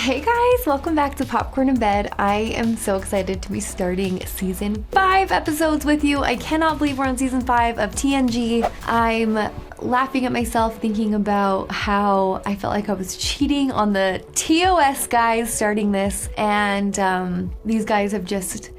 Hey guys, welcome back to Popcorn in Bed. I am so excited to be starting season 5 episodes with you. I cannot believe we're on season 5 of TNG. I'm laughing at myself thinking about how I felt like I was cheating on the TOS guys starting this, and these guys have just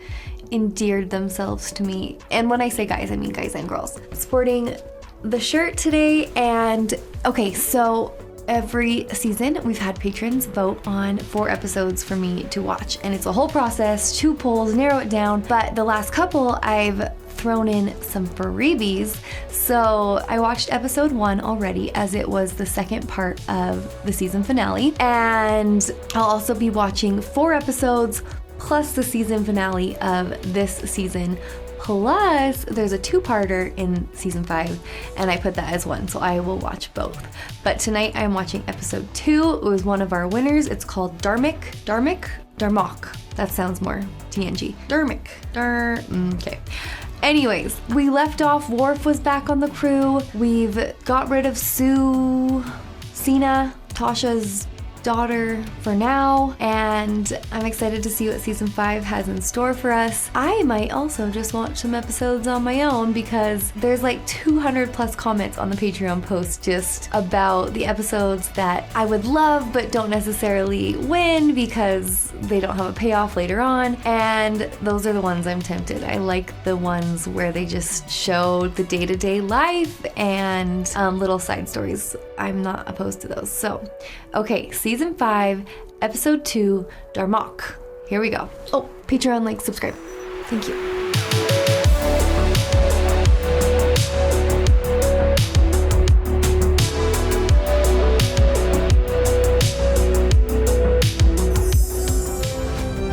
endeared themselves to me. And when I say guys, I mean guys and girls. Sporting the shirt today, and okay, so every season we've had patrons vote on 4 episodes for me to watch, and it's a whole process, 2 polls, narrow it down, but the last couple I've thrown in some freebies. So I watched episode 1 already, as it was the second part of the season finale, and I'll also be watching 4 episodes plus the season finale of this season. Plus, there's a 2-parter in season 5, and I put that as one, so I will watch both. But tonight I'm watching episode 2. It was one of our winners. It's called Darmok. That sounds more TNG. Okay. Anyways, we left off, Worf was back on the crew. We've got rid of Sina, Tasha's daughter for now, and I'm excited to see what season 5 has in store for us. I might also just watch some episodes on my own because there's like 200 plus comments on the Patreon post just about the episodes that I would love but don't necessarily win because they don't have a payoff later on, and those are the ones I'm tempted. I like the ones where they just show the day-to-day life and little side stories. I'm not opposed to those. So, okay, season 5, episode 2, Darmok. Here we go. Oh, Patreon, like, subscribe. Thank you.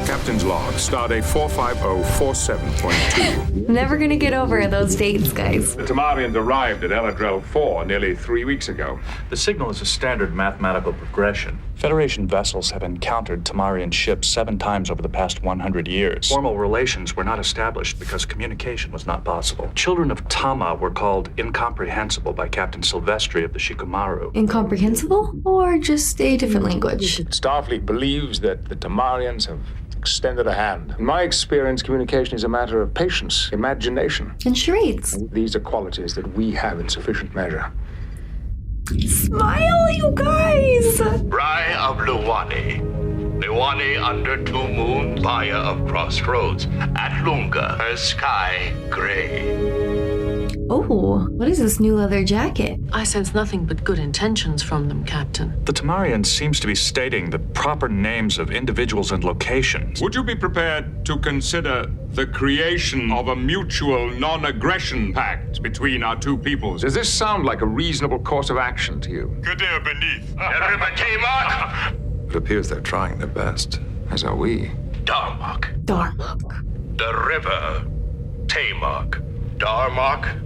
Captain's log, stardate 45047.2. Never gonna get over those dates, guys. The Tamarians arrived at Eladrel 4 nearly 3 weeks ago. The signal is a standard mathematical progression. Federation vessels have encountered Tamarian ships 7 times over the past 100 years. Formal relations were not established because communication was not possible. Children of Tama were called incomprehensible by Captain Silvestri of the Shikamaru. Incomprehensible? Or just a different language? Starfleet believes that the Tamarians have extended a hand. In my experience, communication is a matter of patience, imagination. And charades. These are qualities that we have in sufficient measure. Smile, you guys! Rai of Luwani under 2 moons, Maya of Crossroads, at Lunga, her sky gray. Oh, what is this new leather jacket? I sense nothing but good intentions from them, Captain. The Tamarian seems to be stating the proper names of individuals and locations. Would you be prepared to consider the creation of a mutual non-aggression pact between our 2 peoples? Does this sound like a reasonable course of action to you? Kadir beneath. Everybody, It appears they're trying their best, as are we. Darmok. The river. Tamok. Darmok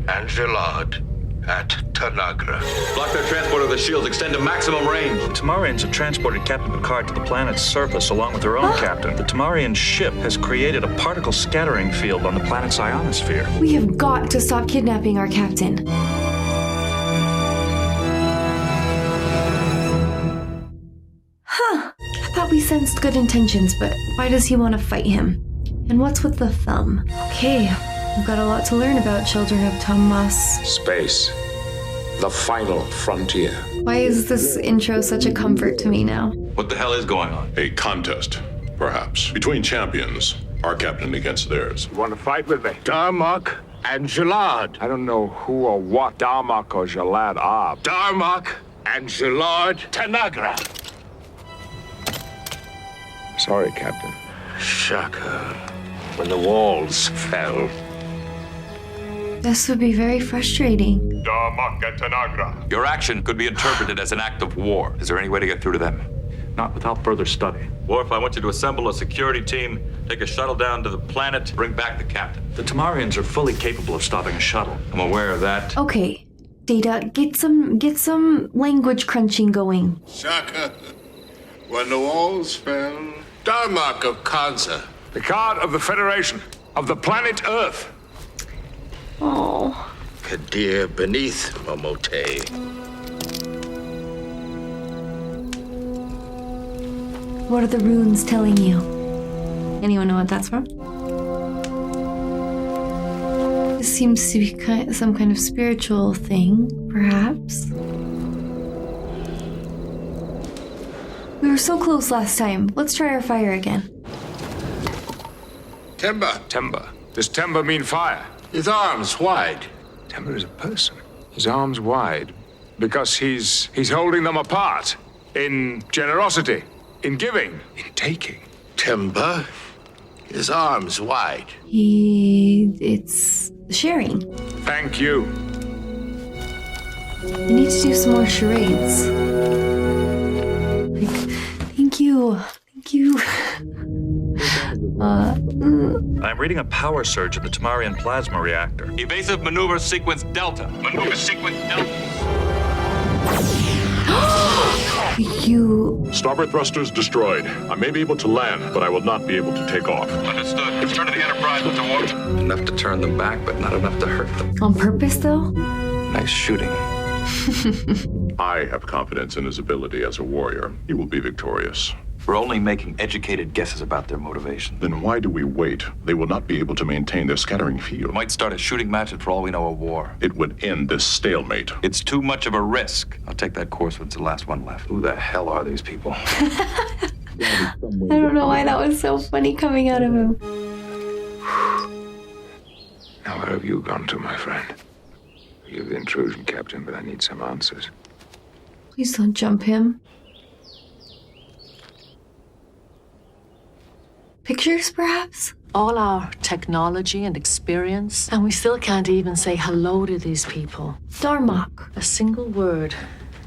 and Gilad at Tanagra. Block their transport of the shields. Extend to maximum range. The Tamarians have transported Captain Picard to the planet's surface along with their own captain. The Tamarian ship has created a particle scattering field on the planet's ionosphere. We have got to stop kidnapping our captain. Huh. I thought we sensed good intentions, but why does he want to fight him? And what's with the thumb? Okay. We've got a lot to learn about children of Tomas. Space. The final frontier. Why is this intro such a comfort to me now? What the hell is going on? A contest, perhaps, between champions, our captain against theirs. You want to fight with me? Darmok and Gilad. I don't know who or what Darmok or Jalad are. Darmok and Gilad Tanagra. Sorry, Captain. Shaka. When the walls fell. This would be very frustrating. Darmok and Tanagra. Your action could be interpreted as an act of war. Is there any way to get through to them? Not without further study. Worf, I want you to assemble a security team, take a shuttle down to the planet, bring back the captain. The Tamarians are fully capable of stopping a shuttle. I'm aware of that. Okay, Data, get some language crunching going. Shaka. When the walls fell. Darmok of Kansa. Picard of the Federation, of the planet Earth. Oh. Kadir beneath Momote. What are the runes telling you? Anyone know what that's from? This seems to be some kind of spiritual thing, perhaps. We were so close last time. Let's try our fire again. Timber. Timber. Does timber mean fire? His arms wide. Timber is a person. His arms wide. Because he's holding them apart. In generosity. In giving. In taking. Timber. His arms wide. It's sharing. Thank you. We need to do some more charades. Like, thank you. Thank you. I'm reading a power surge in the Tamarian plasma reactor. Evasive maneuver sequence Delta. Maneuver sequence Delta. You... Starboard thrusters destroyed. I may be able to land, but I will not be able to take off. Understood. Return to the Enterprise with the warp. Enough to turn them back, but not enough to hurt them. On purpose, though? Nice shooting. I have confidence in his ability as a warrior. He will be victorious. We're only making educated guesses about their motivation. Then why do we wait? They will not be able to maintain their scattering field. Might start a shooting match and for all we know, a war. It would end this stalemate. It's too much of a risk. I'll take that course when it's the last one left. Who the hell are these people? I don't know why that was so funny coming out of him. Now, where have you gone to, my friend? Forgive the intrusion, Captain, but I need some answers. Please don't jump him. Pictures, perhaps? All our technology and experience, and we still can't even say hello to these people. Darmok. A single word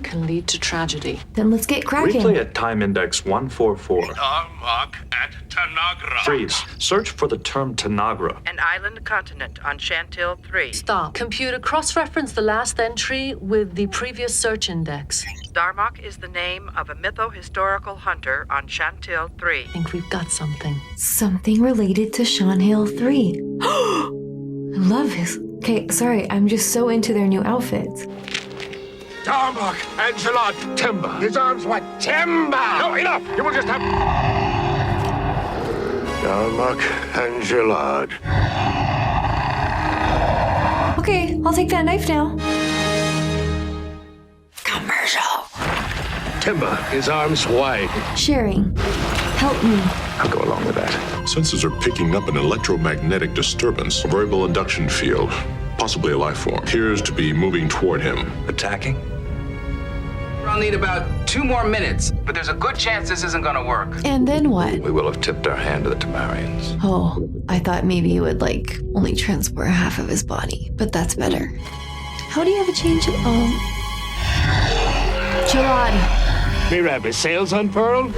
can lead to tragedy. Then let's get cracking. Replay at time index 144. Darmok at Tanagra. Freeze. Search for the term Tanagra. An island continent on Chantil 3. Stop. Computer, cross-reference the last entry with the previous search index. Darmok is the name of a mytho-historical hunter on Chantil 3. I think we've got something. Something related to Sean Hill 3. I love his... Okay, sorry, I'm just so into their new outfits. Darmok, Angela, timber. His arms wide. Timber! No, enough! You will just have... Darmok and Gillard. Okay, I'll take that knife now. Commercial. Timber. His arms wide. Sharing. Help me. I'll go along with that. Sensors are picking up an electromagnetic disturbance, a variable induction field, possibly a life form. Appears to be moving toward him. Attacking? I'll need about 2 more minutes, but there's a good chance this isn't gonna work. And then what? We will have tipped our hand to the Tamarians. Oh, I thought maybe it would, only transport half of his body. But that's better. How do you have a change of... Chalad. Mirab, sails unfurled?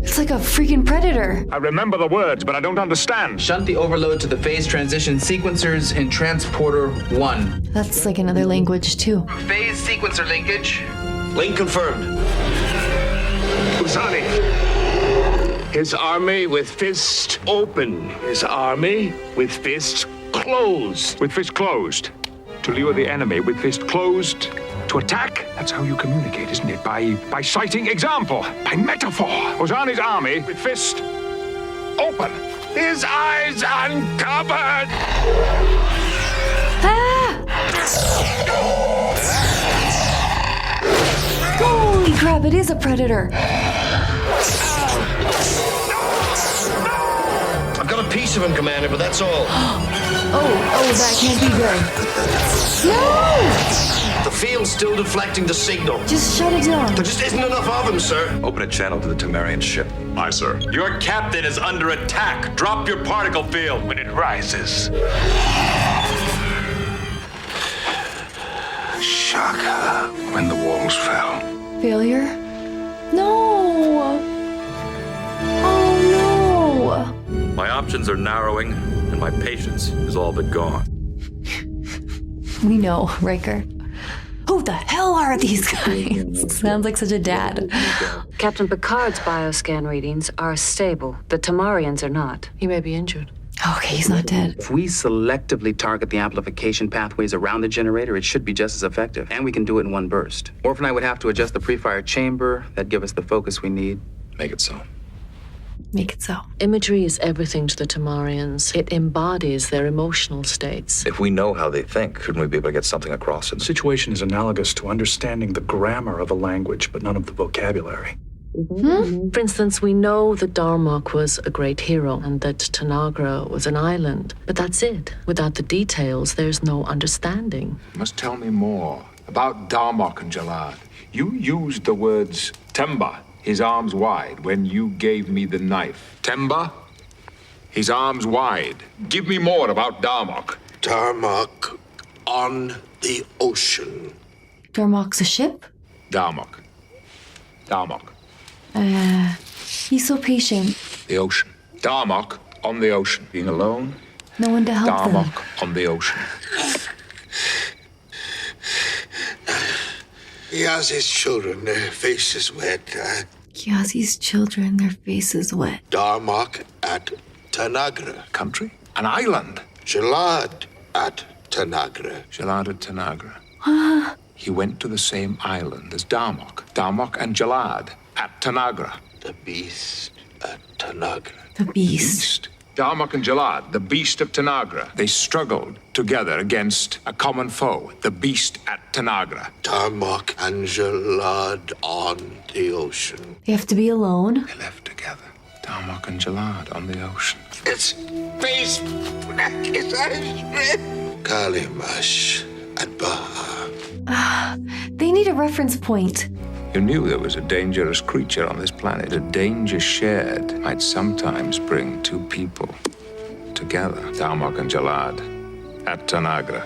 It's like a freaking predator. I remember the words, but I don't understand. Shunt the overload to the phase transition sequencers in Transporter 1. That's like another language, too. Phase sequencer linkage. Link confirmed. Usani. His army with fist open. His army with fist closed. With fist closed. To lure the enemy with fist closed. To attack? That's how you communicate, isn't it? By citing example, by metaphor. Ozani's army with fist open. His eyes uncovered. Ah! Holy crap, it is a predator. I've got a piece of him, Commander, but that's all. Oh, that can't be good. No! The field's still deflecting the signal. Just shut it down. There just isn't enough of him, sir. Open a channel to the Tamarian ship. Aye, sir. Your captain is under attack. Drop your particle field when it rises. Shaka, when the walls fell. Failure? No! Oh, no! My options are narrowing, and my patience is all but gone. We know, Riker. Who the hell are these guys? Sounds like such a dad. Captain Picard's bioscan readings are stable. The Tamarians are not. He may be injured. Okay, he's not dead. If we selectively target the amplification pathways around the generator, it should be just as effective. And we can do it in one burst. Orphan and I would have to adjust the pre-fire chamber. That'd give us the focus we need. Make it so. Make it so. Imagery is everything to the Tamarians. It embodies their emotional states. If we know how they think, shouldn't we be able to get something across to The them? situation is analogous to understanding the grammar of a language, but none of the vocabulary. For instance, we know that Darmok was a great hero and that Tanagra was an island. But that's it. Without the details, there's no understanding. You must tell me more about Darmok and Jalad. You used the words Temba, his arms wide, when you gave me the knife. Temba, his arms wide. Give me more about Darmok. Darmok on the ocean. Darmok's a ship? Darmok. Darmok. He's so patient. The ocean. Darmok on the ocean. Being alone. No one to help them. Darmok on the ocean. He has his children, their faces wet. Kiazi's children, their faces wet. Darmok at Tanagra. Country? An island. Jalad at Tanagra. Jalad at Tanagra. He went to the same island as Darmok. Darmok and Jalad at Tanagra. The beast at Tanagra. The beast. Darmok and Jalad, the beast of Tanagra. They struggled together against a common foe, the beast at Tanagra. Darmok and Jalad on the ocean. They have to be alone. They left together. Darmok and Jalad on the ocean. Its face black as ice red. Kalimash at Baha. They need a reference point. You knew there was a dangerous creature on this planet. A danger shared might sometimes bring two people together. Darmok and Jalad at Tanagra.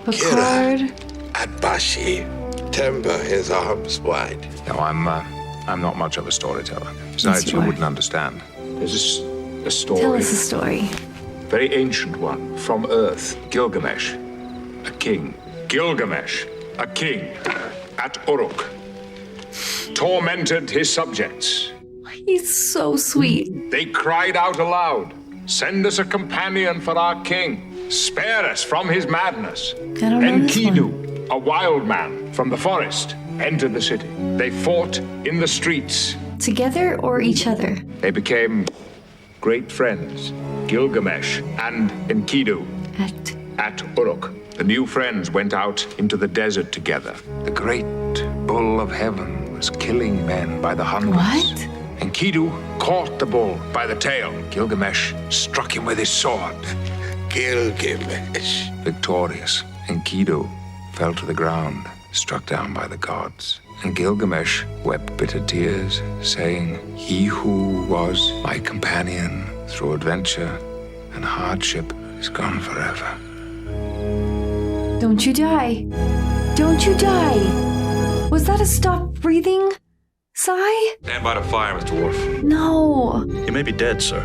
Picard. At Bashi. Temba, his arms wide. No, I'm not much of a storyteller. Besides, Yes, you you are. wouldn't understand. There's a story. Tell us a story. Very ancient one, from Earth. Gilgamesh, a king. Gilgamesh, a king, at Uruk. Tormented his subjects. He's so sweet. They cried out aloud, "Send us a companion for our king. Spare us from his madness." I don't know this one. Enkidu, a wild man from the forest, entered the city. They fought in the streets. Together or each other? They became great friends, Gilgamesh and Enkidu. At Uruk, the new friends went out into the desert together. The great bull of heaven was killing men by the hundreds. What? Enkidu caught the bull by the tail. Gilgamesh struck him with his sword. Gilgamesh. Victorious, Enkidu fell to the ground, struck down by the gods. And Gilgamesh wept bitter tears, saying, "He who was my companion through adventure and hardship is gone forever." Don't you die. Don't you die. Was that a stop breathing sigh? Stand by to fire, Mr. Worf. No. He may be dead, sir.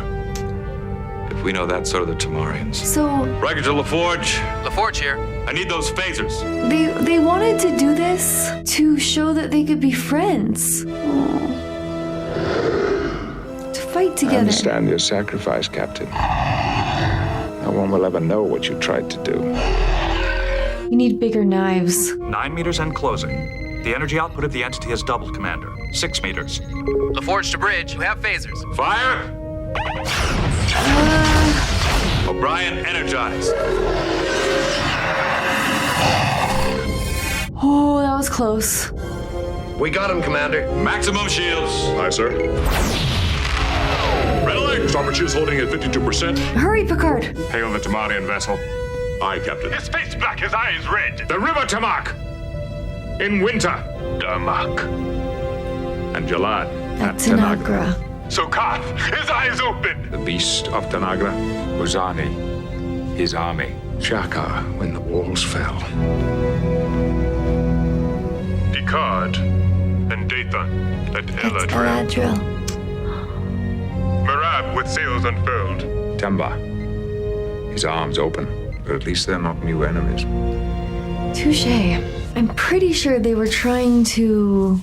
If we know that, so do the Tamarians. So Riker to LaForge. LaForge here. I need those phasers. they wanted to do this to show that they could be friends. Aw. To fight I together. understand your sacrifice, Captain. No one will ever know what you tried to do. You need bigger knives. 9 meters and closing. The energy output of the entity has doubled, Commander. 6 meters. LaForge to bridge. We have phasers. Fire! O'Brien, energize. Oh, that was close. We got him, Commander. Maximum shields. Aye, sir. Red alert. Starboard shields holding at 52%. Hurry, Picard. Hail the Tamarian vessel. Aye, Captain. His face black, his eyes red. The river Tamak. In winter. Darmok. And Jalad At Tanagra. Sukaf, his eyes open. The beast of Tanagra. Uzani, his army. Shaka, when the walls fell. Picard and Dathan at It's Eladrin. Galadriel. Marab with sails unfurled. Temba, his arms open. But at least they're not new enemies. Touche. I'm pretty sure they were trying to...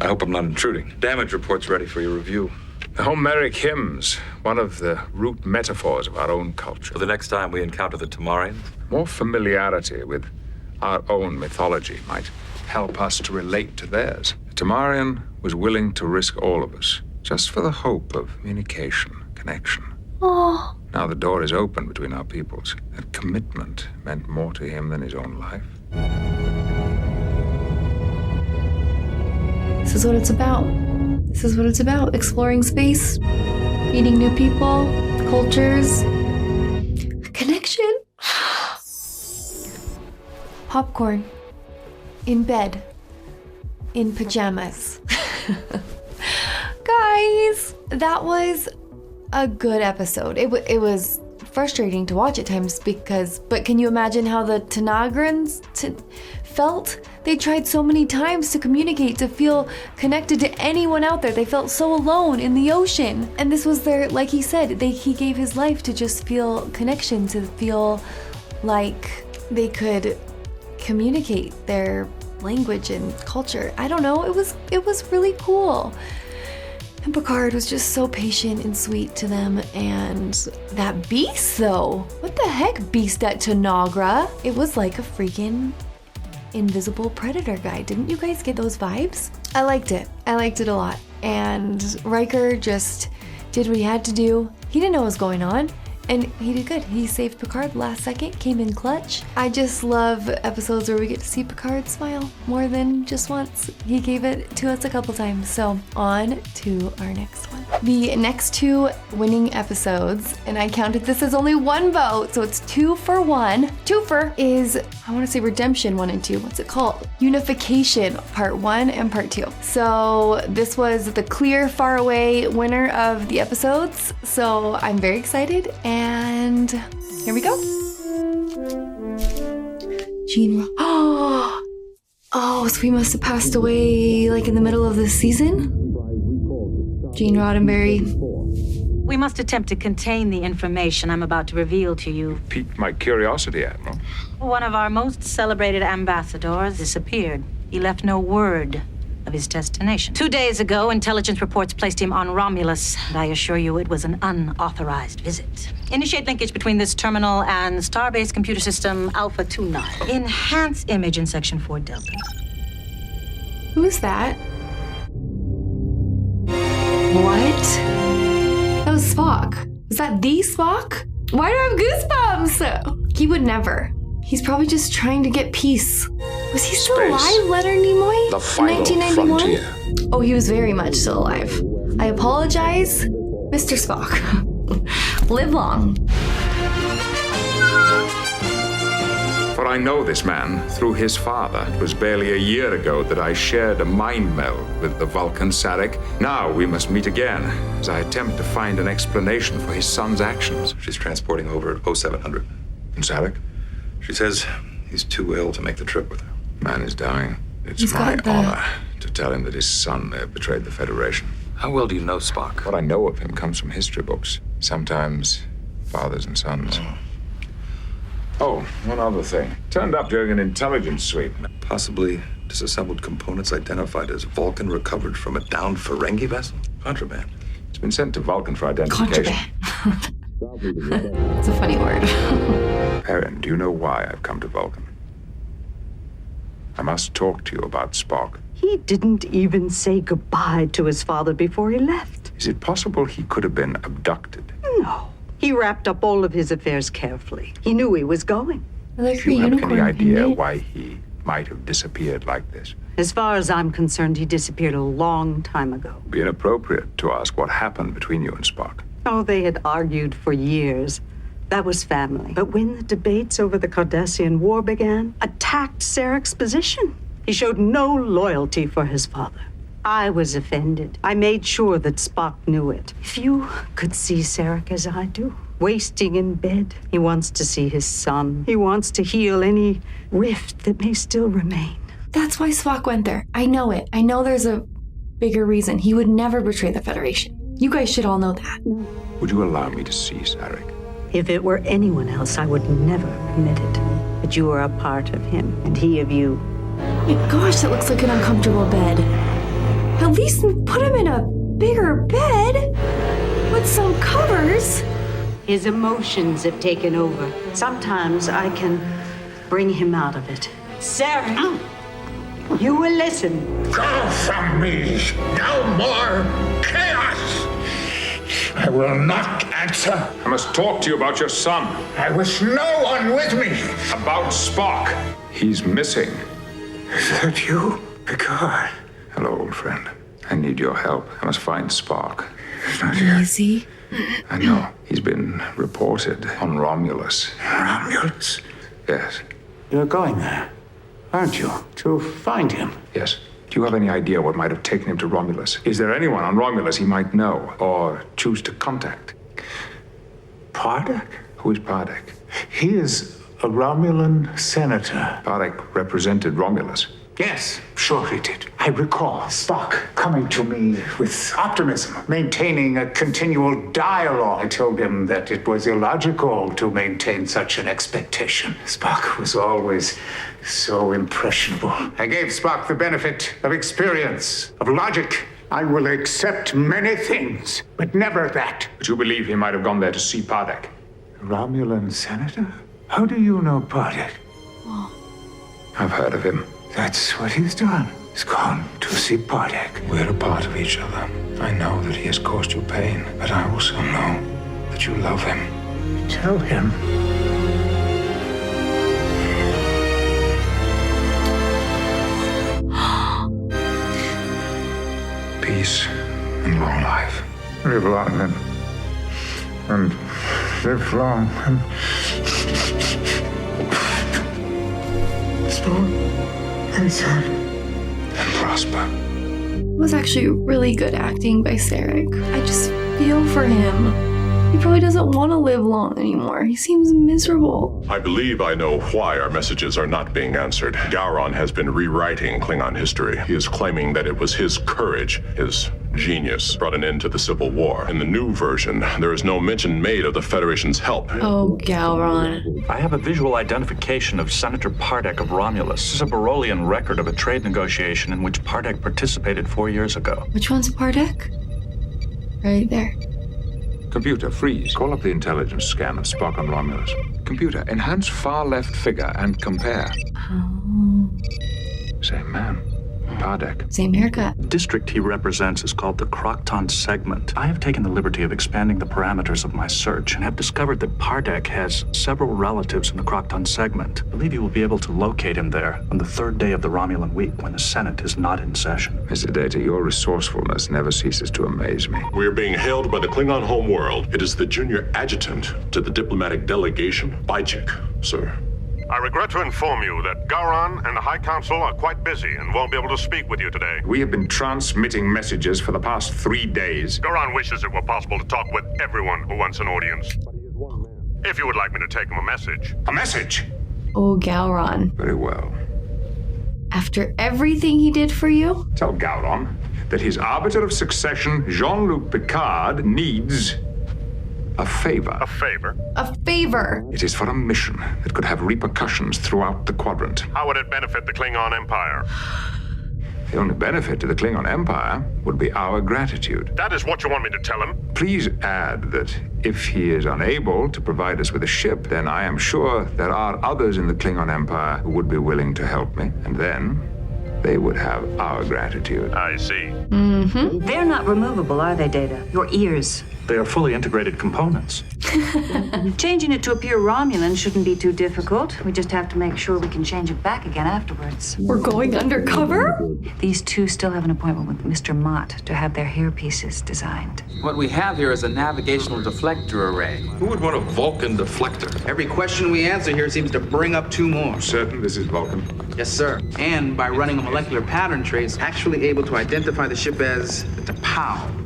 I hope I'm not intruding. Damage report's ready for your review. The Homeric hymns, one of the root metaphors of our own culture. For the next time we encounter the Tamarians? More familiarity with our own mythology might help us to relate to theirs. The Tamarian was willing to risk all of us, just for the hope of communication, connection. Oh. Now the door is open between our peoples. That commitment meant more to him than his own life. This is what it's about. This is what it's about. Exploring space, meeting new people, cultures, connection. Popcorn. In bed. In pajamas. Guys, that was a good episode. It was frustrating to watch at times but can you imagine how the Tanagrans felt? They tried so many times to communicate, to feel connected to anyone out there. They felt so alone in the ocean. And this was their, like he said, he gave his life to just feel connection, to feel like they could communicate their language and culture. I don't know, it was really cool. And Picard was just so patient and sweet to them. And that beast, though. What the heck, beast at Tanagra? It was like a freaking invisible predator guy. Didn't you guys get those vibes? I liked it. I liked it a lot. And Riker just did what he had to do. He didn't know what was going on. And he did good. He saved Picard last second, came in clutch. I just love episodes where we get to see Picard smile more than just once. He gave it to us a couple times. So on to our next one. The next two winning episodes, and I counted this as only one vote, so it's 2 for 1. Twofer is, I want to say Redemption 1 and 2. What's it called? Unification Part 1 and Part 2. So this was the clear, far away winner of the episodes. So I'm very excited. And here we go. Gene. Oh, so he must have passed away like in the middle of the season? Gene Roddenberry. We must attempt to contain the information I'm about to reveal to you. Piqued my curiosity, Admiral. One of our most celebrated ambassadors disappeared. He left no word of his destination. 2 days ago, intelligence reports placed him on Romulus, and I assure you it was an unauthorized visit. Initiate linkage between this terminal and Starbase computer system Alpha 29. Enhance image in Section 4 Delta. Who is that? What? That was Spock. Was that the Spock? Why do I have goosebumps? He would never. He's probably just trying to get peace. Was he still alive, Leonard Nimoy? The final in 1991? frontier. Oh, he was very much still alive. I apologize, Mr. Spock. Live long. For I know this man through his father. It was barely a year ago that I shared a mind meld with the Vulcan Sarek. Now we must meet again as I attempt to find an explanation for his son's actions. She's transporting over at 0700. And Sarek? She says he's too ill to make the trip with her. Man is dying. It's He's my got the- honor to tell him that his son may have betrayed the Federation. How well do you know Spock? What I know of him comes from history books. Sometimes fathers and sons. Oh, one other thing. Turned up during an intelligence sweep. Possibly disassembled components identified as Vulcan recovered from a downed Ferengi vessel? Contraband. It's been sent to Vulcan for identification. Contraband. It's a funny word. Perrin, do you know why I've come to Vulcan? I must talk to you about Spock. He didn't even say goodbye to his father before he left. Is it possible he could have been abducted? No. He wrapped up all of his affairs carefully. He knew he was going. Do you have any idea why he might have disappeared like this? As far as I'm concerned, he disappeared a long time ago. It'd be inappropriate to ask what happened between you and Spock. Oh, they had argued for years. That was family. But when the debates over the Cardassian War began, attacked Sarek's position. He showed no loyalty for his father. I was offended. I made sure that Spock knew it. If you could see Sarek as I do, wasting in bed, he wants to see his son. He wants to heal any rift that may still remain. That's why Spock went there. I know it. I know there's a bigger reason. He would never betray the Federation. You guys should all know that. Would you allow me to see Sarek? If it were anyone else, I would never permit it. But you are a part of him, and he of you. My gosh, that looks like an uncomfortable bed. At least put him in a bigger bed? With some covers? His emotions have taken over. Sometimes I can bring him out of it. Sarah, you will listen. Go from me! No more chaos! I will not answer. I must talk to you about your son. I wish no one with me. About Spock. He's missing. Is that you, Picard? Hello, old friend. I need your help. I must find Spock. He's not here. Easy. I know. He's been reported on Romulus. Romulus? Yes. You're going there, aren't you? To find him? Yes. Do you have any idea what might have taken him to Romulus? Is there anyone on Romulus he might know or choose to contact? Pardek? Who is Pardek? He is a Romulan senator. Pardek represented Romulus. Yes, sure he did. I recall Spock coming to me with optimism, maintaining a continual dialogue. I told him that it was illogical to maintain such an expectation. Spock was always so impressionable. I gave Spock the benefit of experience, of logic. I will accept many things, but never that. But you believe he might have gone there to see Pardek? Romulan senator? How do you know Pardek? I've heard of him. That's what he's done. He's gone to see Pardek. We're a part of each other. I know that he has caused you pain, but I also know that you love him. Tell him. Peace and long life. Live long and live long and and prosper. It was actually really good acting by Sarek. I just feel for him. He probably doesn't want to live long anymore. He seems miserable. I believe I know why our messages are not being answered. Gowron has been rewriting Klingon history. He is claiming that it was his courage, his genius, brought an end to the Civil War. In the new version, there is no mention made of the Federation's help. Oh, Gowron. I have a visual identification of Senator Pardek of Romulus. This is a Barolian record of a trade negotiation in which Pardek participated 4 years ago. Which one's Pardek? Right there. Computer, freeze. Call up the intelligence scan of Spock on Romulus. Computer, enhance far left figure and compare. Oh. Same man. Pardek. Same haircut. The district he represents is called the Crocton segment. I have taken the liberty of expanding the parameters of my search and have discovered that Pardek has several relatives in the Crocton segment. I believe you will be able to locate him there on the third day of the Romulan week when the Senate is not in session. Mr. Data, your resourcefulness never ceases to amaze me. We are being hailed by the Klingon homeworld. It is the junior adjutant to the diplomatic delegation, Bajik, sir. I regret to inform you that Gowron and the High Council are quite busy and won't be able to speak with you today. We have been transmitting messages for the past 3 days. Gowron wishes it were possible to talk with everyone who wants an audience. But he is one man. If you would like me to take him a message. A message? Oh, Gowron. Very well. After everything he did for you? Tell Gowron that his arbiter of succession, Jean-Luc Picard, needs a favor. A favor? A favor. It is for a mission that could have repercussions throughout the quadrant. How would it benefit the Klingon Empire? The only benefit to the Klingon Empire would be our gratitude. That is what you want me to tell him? Please add that if he is unable to provide us with a ship, then I am sure there are others in the Klingon Empire who would be willing to help me. And then they would have our gratitude. I see. Mm-hmm. They're not removable, are they, Data? Your ears. They are fully integrated components. Changing it to appear Romulan shouldn't be too difficult. We just have to make sure we can change it back again afterwards. We're going undercover? These two still have an appointment with Mr. Mott to have their hairpieces designed. What we have here is a navigational deflector array. Who would want a Vulcan deflector? Every question we answer here seems to bring up 2 more. Certain this is Vulcan? Yes, sir. And by running a molecular pattern trace, actually able to identify the ship as the T'Pau.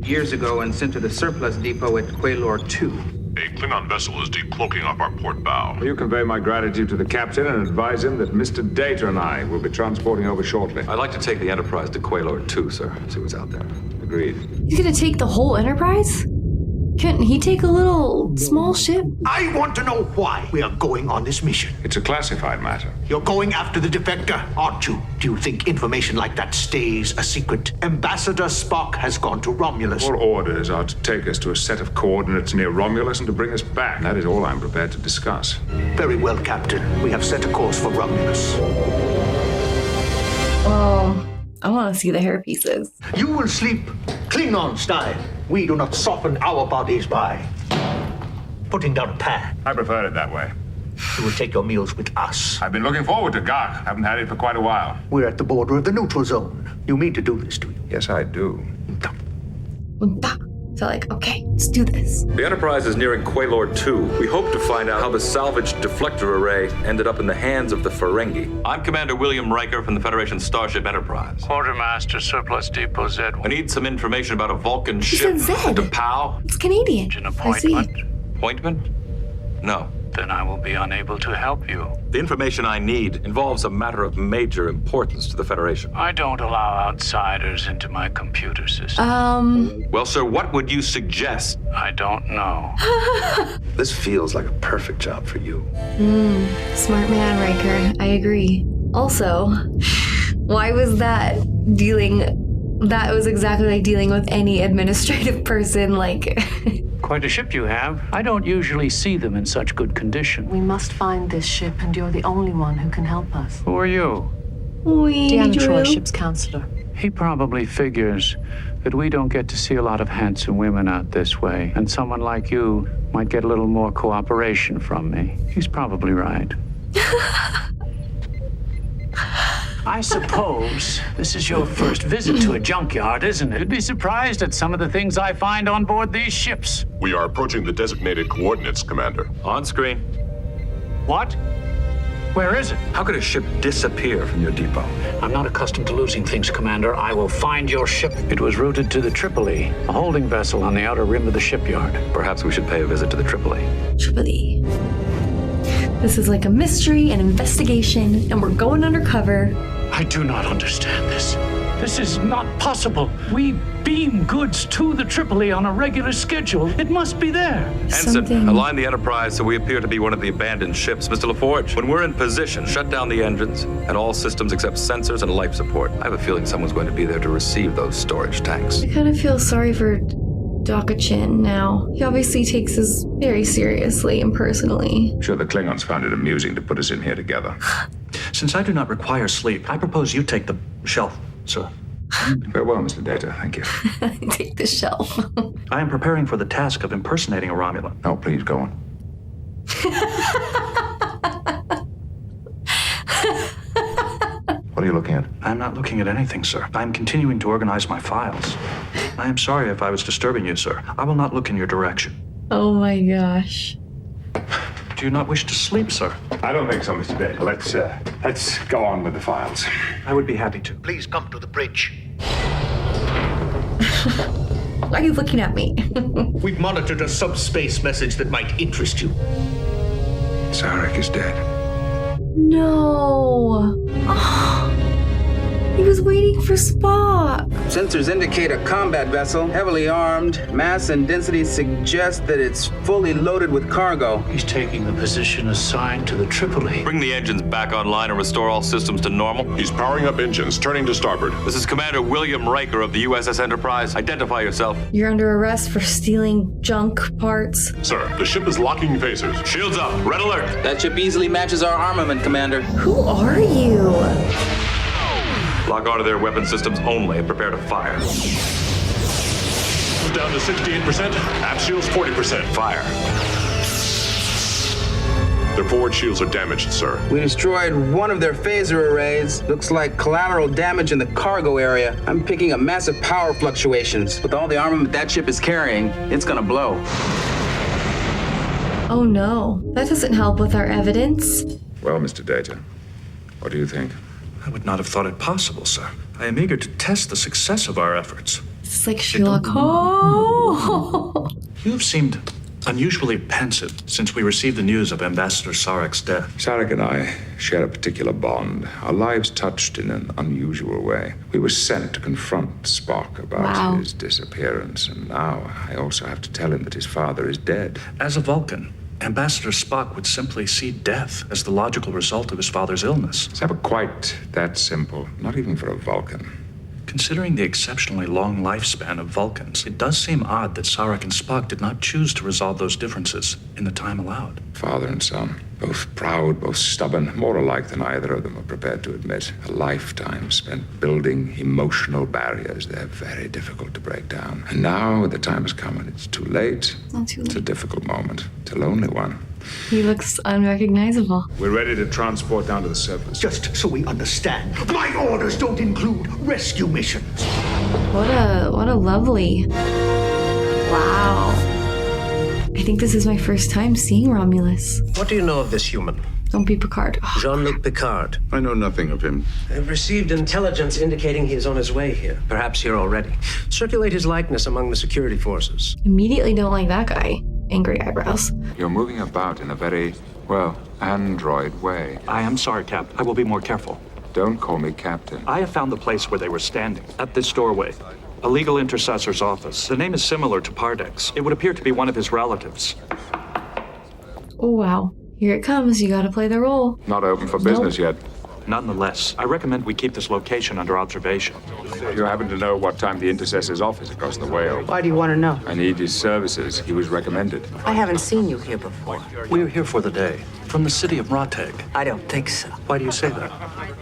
Years ago and sent to the surplus depot at Quaylor 2. A Klingon vessel is decloaking off our port bow. Will you convey my gratitude to the captain and advise him that Mr. Data and I will be transporting over shortly? I'd like to take the Enterprise to Quaylor 2, sir. See what's out there. Agreed. He's gonna take the whole Enterprise? Couldn't he take a little small ship? I want to know why we are going on this mission. It's a classified matter. You're going after the defector, aren't you? Do you think information like that stays a secret? Ambassador Spock has gone to Romulus. All orders are to take us to a set of coordinates near Romulus and to bring us back. That is all I'm prepared to discuss. Very well, Captain. We have set a course for Romulus. Oh, I want to see the hair pieces. You will sleep Klingon style. We do not soften our bodies by putting down a pad. I prefer it that way. You will take your meals with us. I've been looking forward to Gark. Haven't had it for quite a while. We're at the border of the neutral zone. You mean to do this, do you? Yes, I do. So like, okay, let's do this. The Enterprise is nearing Quaylor 2. We hope to find out how the salvaged deflector array ended up in the hands of the Ferengi. I'm Commander William Riker from the Federation Starship Enterprise. Quartermaster Surplus Depot Z. I need some information about a Vulcan He ship. said Zed. DePau? It's Canadian. An I see. Appointment? No. Then I will be unable to help you. The information I need involves a matter of major importance to the Federation. I don't allow outsiders into my computer system. Well, sir, what would you suggest? I don't know. This feels like a perfect job for you. Smart man, Riker. I agree. Also, why was that was exactly like dealing with any administrative person, like... Quite a ship you have. I don't usually see them in such good condition. We must find this ship, and you're the only one who can help us. Who are you? Deanna Troy, ship's counselor. He probably figures that we don't get to see a lot of handsome women out this way, and someone like you might get a little more cooperation from me. He's probably right. I suppose this is your first visit to a junkyard, isn't it? You'd be surprised at some of the things I find on board these ships. We are approaching the designated coordinates, Commander. On screen. What? Where is it? How could a ship disappear from your depot? I'm not accustomed to losing things, Commander. I will find your ship. It was routed to the Tripoli, a holding vessel on the outer rim of the shipyard. Perhaps we should pay a visit to the Tripoli. Tripoli. This is like a mystery, an investigation, and we're going undercover. I do not understand this. This is not possible. We beam goods to the Tripoli on a regular schedule. It must be there. Ensign, align the Enterprise so we appear to be one of the abandoned ships. Mr. LaForge, when we're in position, shut down the engines and all systems except sensors and life support. I have a feeling someone's going to be there to receive those storage tanks. I kind of feel sorry for Daka-Chin now. He obviously takes this very seriously and personally. I'm sure the Klingons found it amusing to put us in here together. Since I do not require sleep, I propose you take the shelf, sir. Very well, Mr. Data. Thank you. Take the shelf. I am preparing for the task of impersonating a Romulan. Oh, please go on. What are you looking at? I'm not looking at anything, sir. I'm continuing to organize my files. I am sorry if I was disturbing you, sir. I will not look in your direction. Oh my gosh. Do you not wish to sleep, sir? I don't think so, Mr. Data. Let's go on with the files. I would be happy to. Please come to the bridge. Why are you looking at me? We've monitored a subspace message that might interest you. Sarek is dead. No. Oh, he was waiting for Spock. Sensors indicate a combat vessel, heavily armed. Mass and density suggest that it's fully loaded with cargo. He's taking the position assigned to the Tripoli. Bring the engines back online and restore all systems to normal. He's powering up engines, turning to starboard. This is Commander William Riker of the USS Enterprise. Identify yourself. You're under arrest for stealing junk parts. Sir, the ship is locking phasers. Shields up. Red alert. That ship easily matches our armament, Commander. Who are you? Lock onto their weapon systems only and prepare to fire. Down to 68%. App shields 40%. Fire. Their forward shields are damaged, sir. We destroyed one of their phaser arrays. Looks like collateral damage in the cargo area. I'm picking up massive power fluctuations. With all the armament that ship is carrying, it's gonna blow. Oh no, that doesn't help with our evidence. Well, Mr. Data, what do you think? I would not have thought it possible, sir. I am eager to test the success of our efforts. It's like Sherlock Holmes. You have seemed unusually pensive since we received the news of Ambassador Sarek's death. Sarek and I share a particular bond. Our lives touched in an unusual way. We were sent to confront Spock about his disappearance, and now I also have to tell him that his father is dead. As a Vulcan, Ambassador Spock would simply see death as the logical result of his father's illness. It's never quite that simple, not even for a Vulcan. Considering the exceptionally long lifespan of Vulcans, it does seem odd that Sarek and Spock did not choose to resolve those differences in the time allowed. Father and son, both proud, both stubborn, more alike than either of them are prepared to admit. A lifetime spent building emotional barriers. They're very difficult to break down. And now the time has come and it's too late. Not too late. It's a difficult moment. It's a lonely one. He looks unrecognizable. We're ready to transport down to the surface. Just so we understand, my orders don't include rescue missions. What a lovely. Wow. I think this is my first time seeing Romulus. What do you know of this human? Don't be Picard. Jean-Luc Picard. I know nothing of him. I've received intelligence indicating he is on his way here. Perhaps here already. Circulate his likeness among the security forces. Immediately don't like that guy. Angry eyebrows. You're moving about in a very, well, android way. I am sorry, Cap. I will be more careful. Don't call me Captain. I have found the place where they were standing, at this doorway. A legal intercessor's office. The name is similar to Pardek's. It would appear to be one of his relatives. Oh, wow. Here it comes. You gotta play the role. Not open for business yet. Nonetheless, I recommend we keep this location under observation. You happen to know what time the intercessor's office across the way? Why do you want to know? I need his services. He was recommended. I haven't seen you here before. We're here for the day. From the city of Rateg. I don't think so. Why do you say that?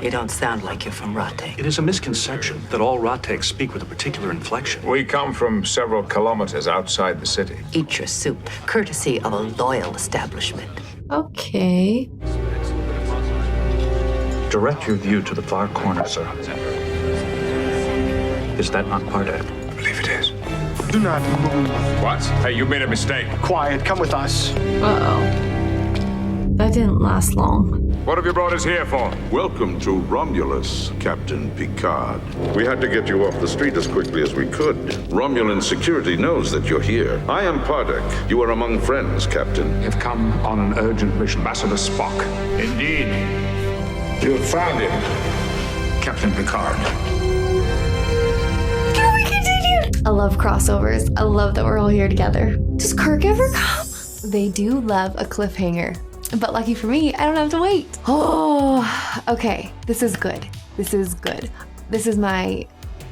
You don't sound like you're from Rateg. It is a misconception that all Rategs speak with a particular inflection. We come from several kilometers outside the city. Eat your soup, courtesy of a loyal establishment. Okay. Direct your view to the far corner, sir. Is that not Pardek? I believe it is. Do not move. What? Hey, you made a mistake. Quiet, come with us. Uh-oh. That didn't last long. What have you brought us here for? Welcome to Romulus, Captain Picard. We had to get you off the street as quickly as we could. Romulan security knows that you're here. I am Pardek. You are among friends, Captain. You've come on an urgent mission. Ambassador Spock. Indeed. You have found him, Captain Picard. Can we continue? I love crossovers. I love that we're all here together. Does Kirk ever come? They do love a cliffhanger. But lucky for me, I don't have to wait. Oh, okay. This is good. This is good. This is my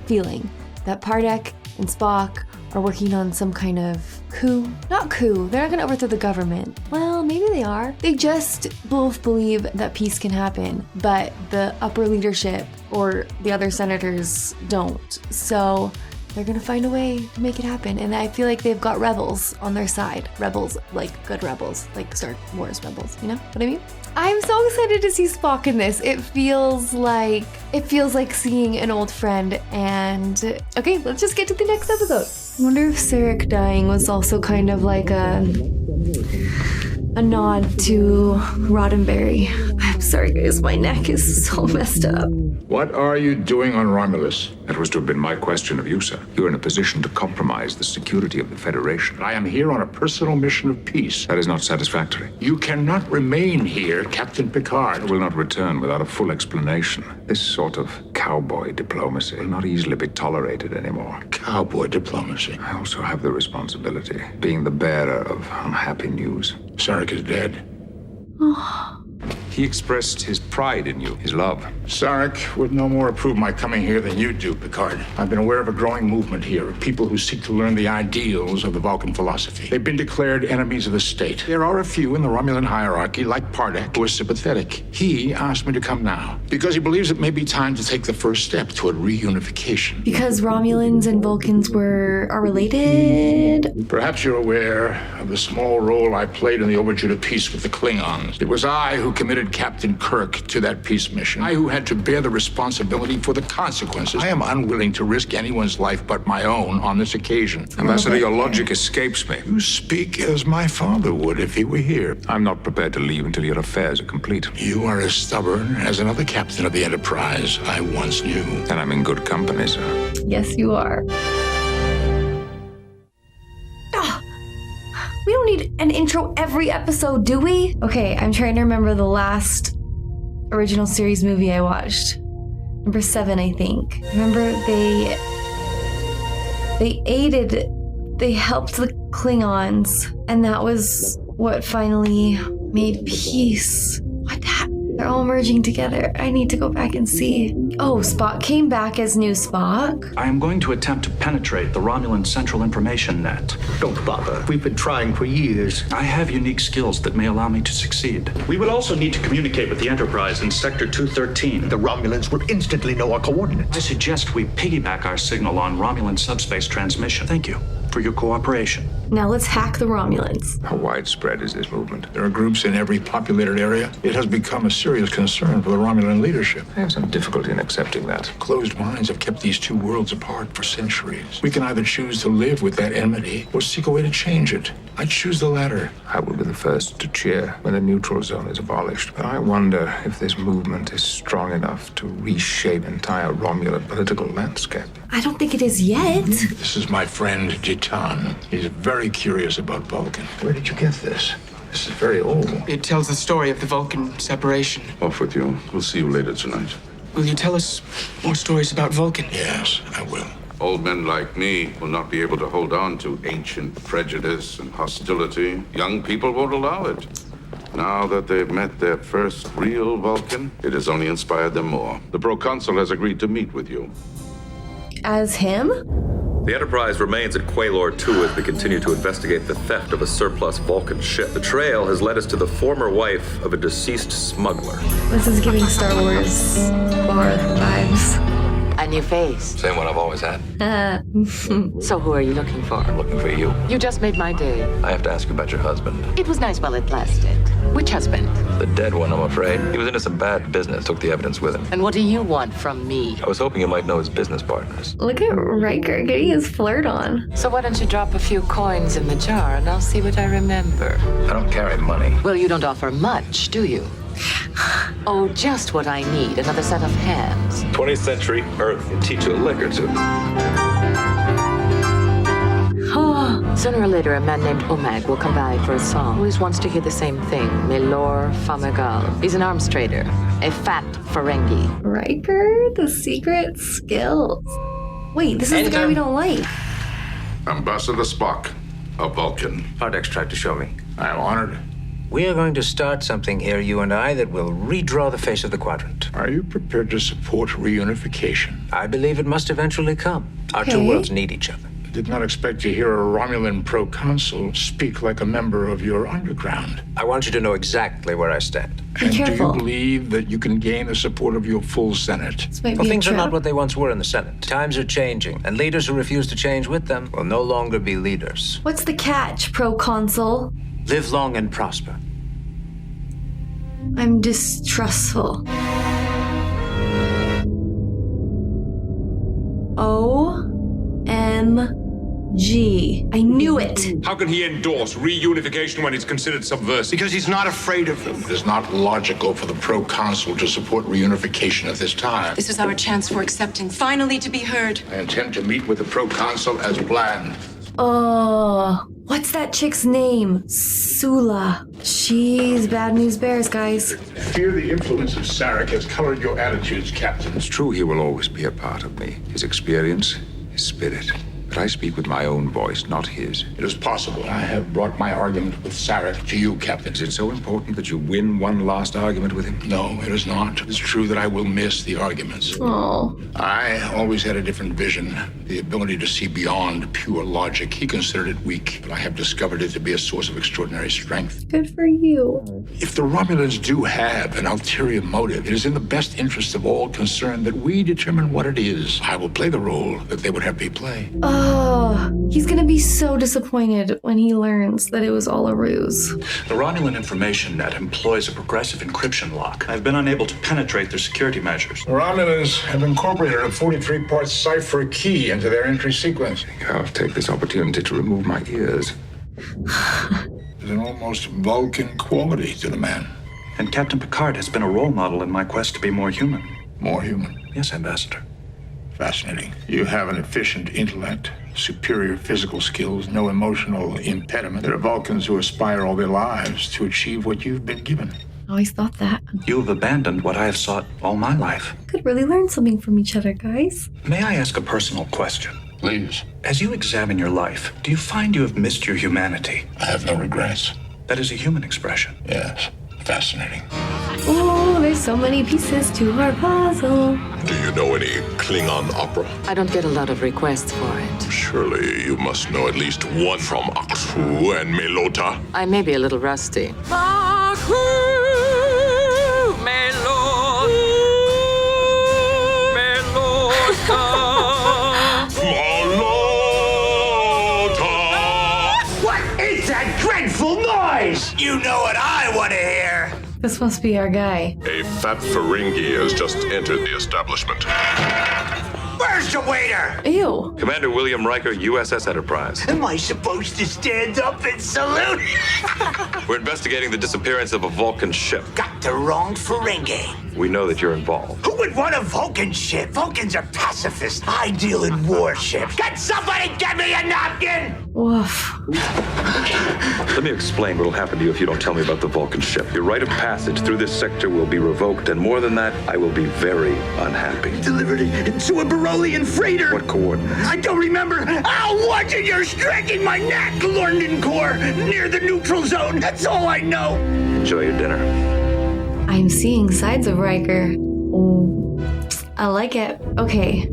feeling that Pardek and Spock are working on some kind of coup. Not coup. They're not going to overthrow the government. Well, maybe they are. They just both believe that peace can happen, but the upper leadership or the other senators don't. So they're gonna find a way to make it happen. And I feel like they've got rebels on their side. Rebels, like good rebels, like Star Wars rebels, you know what I mean? I'm so excited to see Spock in this. It feels like seeing an old friend. And okay, let's just get to the next episode. I wonder if Sarek dying was also kind of like a nod to Roddenberry. I'm sorry guys, my neck is so messed up. What are you doing on Romulus? That was to have been my question of you, sir. You're in a position to compromise the security of the Federation. I am here on a personal mission of peace. That is not satisfactory. You cannot remain here, Captain Picard. I will not return without a full explanation. This sort of cowboy diplomacy will not easily be tolerated anymore. Cowboy diplomacy? I also have the responsibility, being the bearer of unhappy news. Sarek is dead. He expressed his pride in you, his love. Sarek would no more approve my coming here than you do, Picard. I've been aware of a growing movement here of people who seek to learn the ideals of the Vulcan philosophy. They've been declared enemies of the state. There are a few in the Romulan hierarchy, like Pardek, who are sympathetic. He asked me to come now because he believes it may be time to take the first step toward reunification. Because Romulans and Vulcans are related? Perhaps you're aware of the small role I played in the overture to peace with the Klingons. It was I who committed Captain Kirk to that peace mission. I who had to bear the responsibility for the consequences. I am unwilling to risk anyone's life but my own on this occasion. Ambassador, your logic escapes me. You speak as my father would if he were here. I'm not prepared to leave until your affairs are complete. You are as stubborn as another captain of the Enterprise I once knew. And I'm in good company, sir. Yes, you are. We don't need an intro every episode, do we? Okay, I'm trying to remember the last original series movie I watched. Number 7, I think. Remember they helped the Klingons, and that was what finally made peace. What happened? They're all merging together. I need to go back and see. Oh, Spock came back as new Spock. I am going to attempt to penetrate the Romulan Central Information Net. Don't bother. We've been trying for years. I have unique skills that may allow me to succeed. We will also need to communicate with the Enterprise in Sector 213. The Romulans will instantly know our coordinates. I suggest we piggyback our signal on Romulan subspace transmission. Thank you for your cooperation. Now let's hack the Romulans. How widespread is this movement? There are groups in every populated area. It has become a serious concern for the Romulan leadership. I have some difficulty in accepting that. Closed minds have kept these two worlds apart for centuries. We can either choose to live with that enmity or seek a way to change it. I choose the latter. I will be the first to cheer when the neutral zone is abolished. But I wonder if this movement is strong enough to reshape entire Romulan political landscape. I don't think it is yet. This is my friend Jitan. He's very curious about Vulcan. Where did you get this? This is very old. It tells the story of the Vulcan separation. Off with you. We'll see you later tonight. Will you tell us more stories about Vulcan? Yes, I will. Old men like me will not be able to hold on to ancient prejudice and hostility. Young people won't allow it. Now that they've met their first real Vulcan, it has only inspired them more. The proconsul has agreed to meet with you. As him? The Enterprise remains at Quaylor 2 as we continue to investigate the theft of a surplus Vulcan ship. The trail has led us to the former wife of a deceased smuggler. This is giving Star Wars bar vibes. A new face. Same one I've always had. So who are you looking for? I'm looking for you. You just made my day. I have to ask you about your husband. It was nice while it lasted. Which husband? The dead one, I'm afraid. He was into some bad business, took the evidence with him. And what do you want from me? I was hoping you might know his business partners. Look at Riker getting his flirt on. So why don't you drop a few coins in the jar and I'll see what I remember. I don't carry money. Well, you don't offer much, do you? Oh, just what I need. Another set of hands. 20th century Earth will teach you a lick or two. Sooner or later, a man named Omag will come by for a song. Always wants to hear the same thing. Milor Famagal. He's an arms trader. A fat Ferengi. Riker, the secret skills. Wait, this is the guy we don't like. Ambassador Spock, a Vulcan. Pardex tried to show me. I am honored. We are going to start something here, you and I, that will redraw the face of the quadrant. Are you prepared to support reunification? I believe it must eventually come. Our two worlds need each other. I did not expect to hear a Romulan proconsul speak like a member of your underground. I want you to know exactly where I stand. And do you believe that you can gain the support of your full Senate? Well, things are not what they once were in the Senate. Times are changing, and leaders who refuse to change with them will no longer be leaders. What's the catch, proconsul? Live long and prosper. I'm distrustful. OMG. I knew it. How can he endorse reunification when it's considered subversive? Because he's not afraid of them. It is not logical for the proconsul to support reunification at this time. This is our chance for accepting, finally to be heard. I intend to meet with the proconsul as planned. Oh, what's that chick's name? Sula. She's bad news bears, guys. Fear the influence of Sarek has colored your attitudes, Captain. It's true he will always be a part of me. His experience, his spirit. But I speak with my own voice, not his. It is possible. I have brought my argument with Sarek to you, Captain. Is it so important that you win one last argument with him? No, it is not. It's true that I will miss the arguments. Oh. I always had a different vision, the ability to see beyond pure logic. He considered it weak, but I have discovered it to be a source of extraordinary strength. Good for you. If the Romulans do have an ulterior motive, it is in the best interest of all concerned that we determine what it is. I will play the role that they would have me play. Oh, he's gonna be so disappointed when he learns that it was all a ruse. The Romulan Information Net employs a progressive encryption lock. I've been unable to penetrate their security measures. The Romulans have incorporated a 43-part cipher key into their entry sequence. I'll take this opportunity to remove my ears. There's an almost Vulcan quality to the man. And Captain Picard has been a role model in my quest to be more human. More human? Yes, Ambassador. Fascinating. You have an efficient intellect, superior physical skills, no emotional impediment. There are Vulcans who aspire all their lives to achieve what you've been given. Always thought that. You have abandoned what I have sought all my life. Could really learn something from each other, guys. May I ask a personal question? Please. As you examine your life, do you find you have missed your humanity? I have no regrets. That is a human expression. Yes. Fascinating. Oh, there's so many pieces to our puzzle. Do you know any Klingon opera? I don't get a lot of requests for it. Surely you must know at least one from Aksu and Melota. I may be a little rusty. What is that dreadful noise? You know what I want to hear. This must be our guy. A fat Ferengi has just entered the establishment. Where's the waiter? Ew. Commander William Riker, USS Enterprise. Am I supposed to stand up and salute? We're investigating the disappearance of a Vulcan ship. Got the wrong Ferengi. We know that you're involved. Who would want a Vulcan ship? Vulcans are pacifists. I deal in warships. Can somebody get me a napkin? Woof. Let me explain what'll happen to you if you don't tell me about the Vulcan ship. Your rite of passage through this sector will be revoked, and more than that, I will be very unhappy. Delivered it to a Barolian freighter. What coordinates? I don't remember. Ow, watch it, you're striking my neck, London Core, near the neutral zone. That's all I know. Enjoy your dinner. I'm seeing sides of Riker. Oh, I like it. Okay.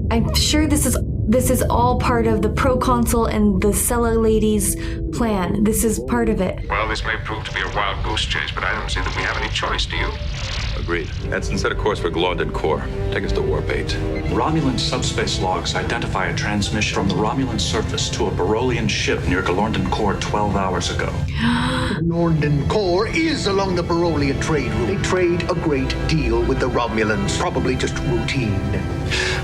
I'm sure this is all part of the proconsul and the Cella lady's plan. This is part of it. Well, this may prove to be a wild goose chase, but I don't see that we have any choice, do you? Agreed. Edson, set a course for Glorndon Core. Take us to Warp 8. Romulan subspace logs identify a transmission from the Romulan surface to a Barolian ship near Glorndon Core 12 hours ago. Glorndon Core is along the Barolian trade route. They trade a great deal with the Romulans, probably just routine.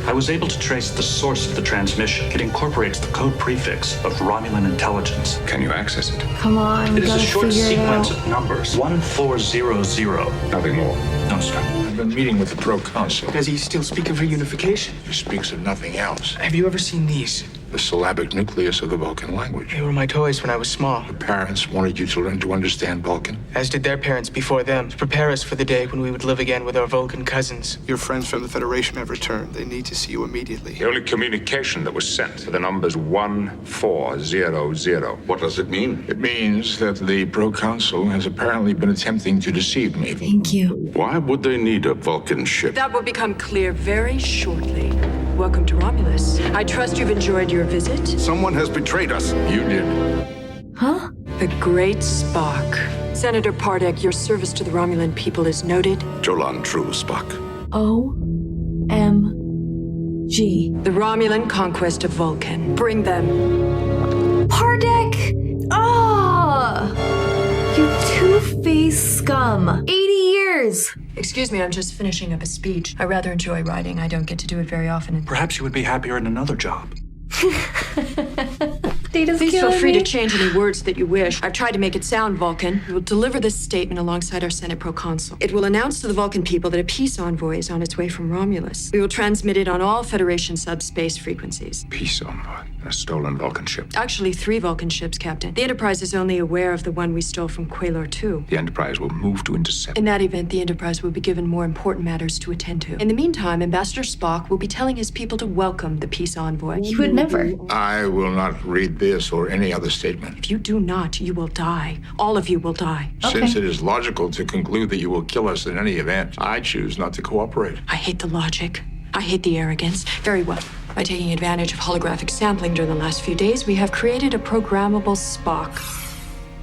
I was able to trace the source of the transmission. It incorporates the code prefix of Romulan intelligence. Can you access it? Come on, we It is a gotta short figure it sequence out. of numbers. 1400. Nothing more. No, sir. I've been meeting with the proconsul. Does he still speak of reunification? He speaks of nothing else. Have you ever seen these? The syllabic nucleus of the Vulcan language. They were my toys when I was small, Your parents wanted you to learn to understand Vulcan. as did their parents before them, to prepare us for the day when we would live again with our Vulcan cousins. Your friends from the Federation have returned. They need to see you immediately. The only communication that was sent were the numbers 1400. What does it mean? It means that the proconsul has apparently been attempting to deceive me. Thank you. Why would they need a Vulcan ship? That will become clear very shortly. Welcome to Romulus. I trust you've enjoyed your visit. Someone has betrayed us. You did. Huh? The great Spock. Senator Pardek, your service to the Romulan people is noted. Jolan True, Spock. O-M-G. The Romulan conquest of Vulcan. Bring them. Pardek! Ah! You two-faced scum. 80 years! Excuse me, I'm just finishing up a speech. I rather enjoy writing. I don't get to do it very often. Perhaps you would be happier in another job. Data's Please feel killing free me. to change any words that you wish. I've tried to make it sound Vulcan. We will deliver this statement alongside our Senate proconsul. It will announce to the Vulcan people that a peace envoy is on its way from Romulus. We will transmit it on all Federation subspace frequencies. Peace envoy. A stolen Vulcan ship. Actually, 3 Vulcan ships, Captain. The Enterprise is only aware of the one we stole from Quaylor 2. The Enterprise will move to intercept. In that event, the Enterprise will be given more important matters to attend to. In the meantime, Ambassador Spock will be telling his people to welcome the peace envoy. He would never. I will not read this or any other statement. If you do not, you will die. All of you will die. Since it is logical to conclude that you will kill us in any event, I choose not to cooperate. I hate the logic. I hate the arrogance. Very well. By taking advantage of holographic sampling during the last few days, we have created a programmable Spock.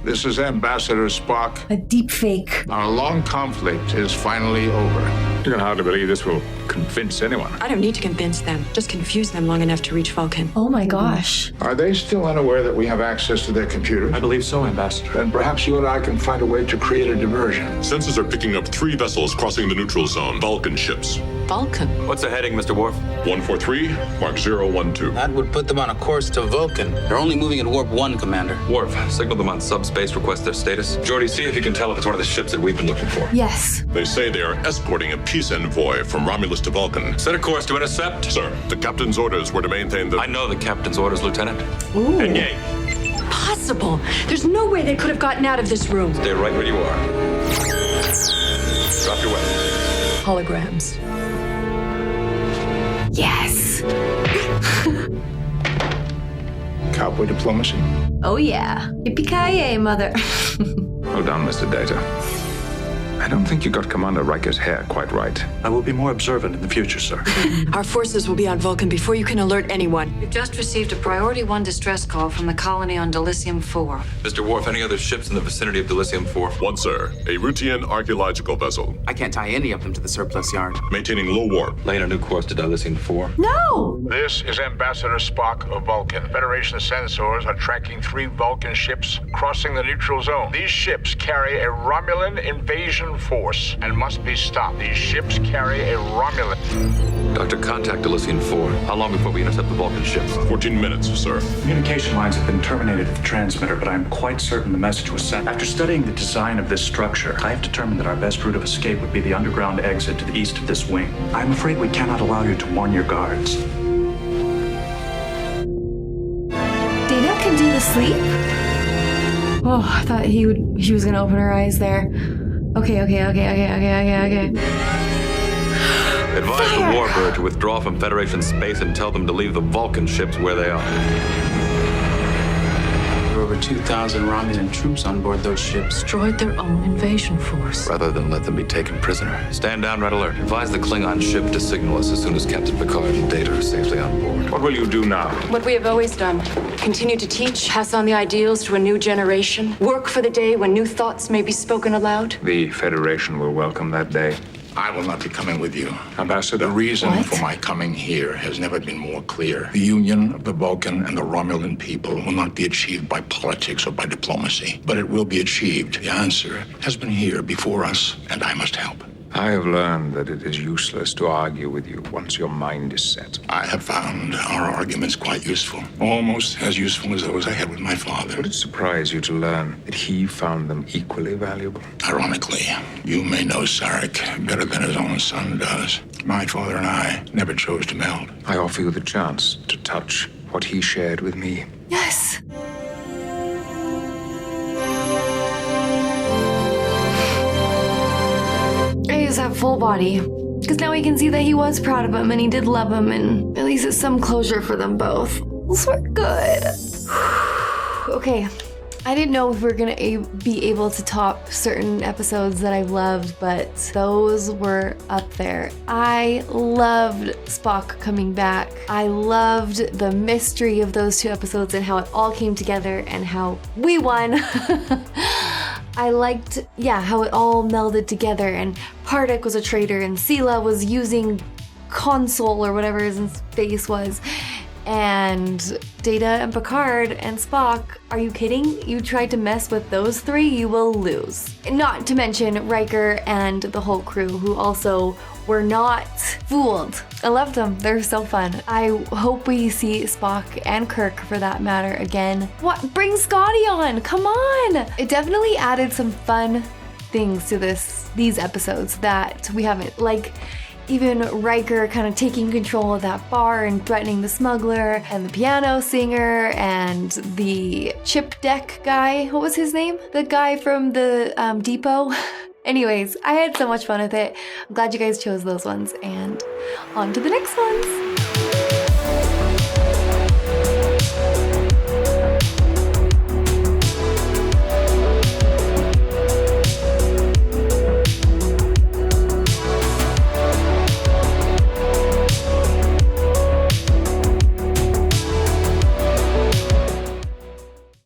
This is Ambassador Spock. A deep fake. Our long conflict is finally over. You can hardly believe this will convince anyone. I don't need to convince them. Just confuse them long enough to reach Vulcan. Oh my gosh. Are they still unaware that we have access to their computers? I believe so, Ambassador. Then perhaps you and I can find a way to create a diversion. Sensors are picking up 3 vessels crossing the neutral zone. Vulcan ships. Vulcan. What's the heading, Mr. Worf? 143, mark 012. That would put them on a course to Vulcan. They're only moving at warp 1, Commander. Worf, signal them on subspace, request their status. Geordi, see if you can tell if it's one of the ships that we've been looking for. Yes. They say they are escorting a peace envoy from Romulus to Vulcan. Set a course to intercept. Sir, the captain's orders were to maintain the... I know the captain's orders, Lieutenant. Ooh. Engage. Possible. There's no way they could have gotten out of this room. Stay right where you are. Drop your weapon. Holograms. Yes. Cowboy diplomacy. Oh yeah. Yippee-ki-yay, mother. Hold on, Mr. Data. I don't think you got Commander Riker's hair quite right. I will be more observant in the future, sir. Our forces will be on Vulcan before you can alert anyone. We've just received a Priority 1 distress call from the colony on Dilithium 4. Mr. Worf, any other ships in the vicinity of Dilithium 4? One, sir. A routine archaeological vessel. I can't tie any of them to the surplus yard. Maintaining low warp. Laying a new course to Dilithium 4. No! This is Ambassador Spock of Vulcan. Federation sensors are tracking 3 Vulcan ships crossing the neutral zone. These ships carry a Romulan invasion force and must be stopped. These ships carry a Romulan... Doctor, contact Dilithium 4. How long before we intercept the Vulcan ships? 14 minutes, sir. Communication lines have been terminated at the transmitter, but I'm quite certain the message was sent. After studying the design of this structure, I have determined that our best route of escape would be the underground exit to the east of this wing. I'm afraid we cannot allow you to warn your guards. Data can do the sleep? Oh, I thought he was gonna open her eyes there. Okay. Advise the Warbird to withdraw from Federation space and tell them to leave the Vulcan ships where they are. There were over 2,000 Romulan troops on board those ships. Destroyed their own invasion force. Rather than let them be taken prisoner, stand down, red alert. Advise the Klingon ship to signal us as soon as Captain Picard and Data are safely on board. What will you do now? What we have always done. Continue to teach, pass on the ideals to a new generation, work for the day when new thoughts may be spoken aloud. The Federation will welcome that day. I will not be coming with you. Ambassador. The reason for my coming here has never been more clear. The union of the Vulcan and the Romulan people will not be achieved by politics or by diplomacy, but it will be achieved. The answer has been here before us, and I must help. I have learned that it is useless to argue with you once your mind is set. I have found our arguments quite useful. Almost as useful as those I had with my father. Would it surprise you to learn that he found them equally valuable? Ironically, you may know Sarek better than his own son does. My father and I never chose to meld. I offer you the chance to touch what he shared with me. Yes. I just have full body. Because now we can see that he was proud of him and he did love him, and at least it's some closure for them both. Those were good. Okay. I didn't know if we were gonna be able to top certain episodes that I've loved, but those were up there. I loved Spock coming back. I loved the mystery of those 2 episodes and how it all came together and how we won. I liked, how it all melded together, and Pardek was a traitor and Sela was using console or whatever his face was. And Data and Picard and Spock, are you kidding? You tried to mess with those 3, you will lose. Not to mention Riker and the whole crew, who also were not fooled. I love them, they're so fun. I hope we see Spock and Kirk, for that matter, again. What? Bring Scotty on, come on! It definitely added some fun things to these episodes that we haven't, like even Riker kind of taking control of that bar and threatening the smuggler, and the piano singer, and the chip deck guy. What was his name? The guy from the depot. Anyways, I had so much fun with it. I'm glad you guys chose those ones, and on to the next ones.